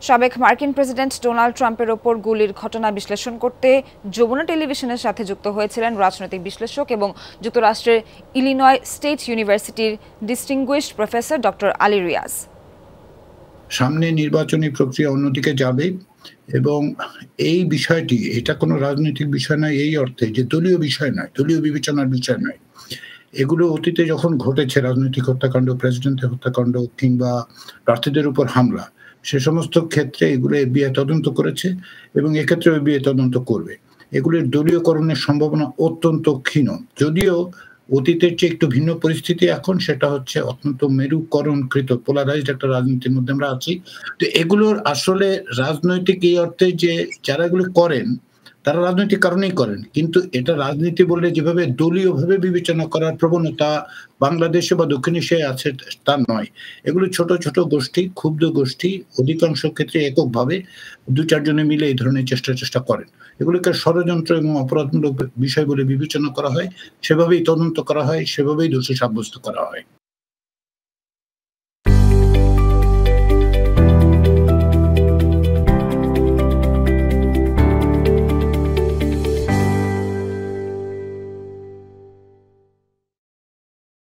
সাবেক মার্কিন president Donald ট্রাম্পের ওপর গুলির ঘটনা বিশ্লেষণ করতে যমুনা টেলিভিশনের সাথে যুক্ত হয়েছিলেন রাজনৈতিক বিশ্লেষক এবং যুক্তরাষ্ট্রের ইলিনয় স্টেট ইউনিভার্সিটির distinguished professor doctor Ali Riaz. সামনে নির্বাচনী প্রক্রিয়া অন্যদিকে যাবে এবং এই বিষয়টি এটা কোনো রাজনৈতিক বিষয় নয়, এই অর্থে যে দলীয় বিষয় নয়, দলীয় বিবেচনার বিষয় নয়। এগুলো অতীতে যখন ঘটেছে, রাজনৈতিক হত্যাকাণ্ড, প্রেসিডেন্টের হত্যাকাণ্ড কিংবা প্রার্থীদের উপর হামলা, সে সমস্ত ক্ষেত্রে এগুলো এফবিআই তদন্ত করেছে এবং এক্ষেত্রে এফবিআই তদন্ত করবে। এগুলির দলীয়করণের সম্ভাবনা অত্যন্ত ক্ষীণ। যদিও অতীতের চেয়ে একটু ভিন্ন পরিস্থিতি এখন, সেটা হচ্ছে অত্যন্ত মেরুকরণকৃত পোলারাইজড একটা রাজনীতির মধ্যে আমরা আছি। তো এগুলোর আসলে রাজনৈতিক এই অর্থে যে যারা এগুলো করেন তারা রাজনৈতিক কারণেই করেন, কিন্তু এটা রাজনীতি বললে যেভাবে দলীয়ভাবে বিবেচনা করার প্রবণতা বাংলাদেশে বা দক্ষিণ এশিয়ায় আছে তা নয়। এগুলো ছোট ছোট গোষ্ঠী, ক্ষুব্ধ গোষ্ঠী, অধিকাংশ ক্ষেত্রে এককভাবে দু চারজনে মিলে এই ধরনের চেষ্টা করেন। এগুলোকে ষড়যন্ত্র এবং অপরাধমূলক বিষয় বলে বিবেচনা করা হয়, সেভাবেই তদন্ত করা হয়, সেভাবেই দোষী সাব্যস্ত করা হয়।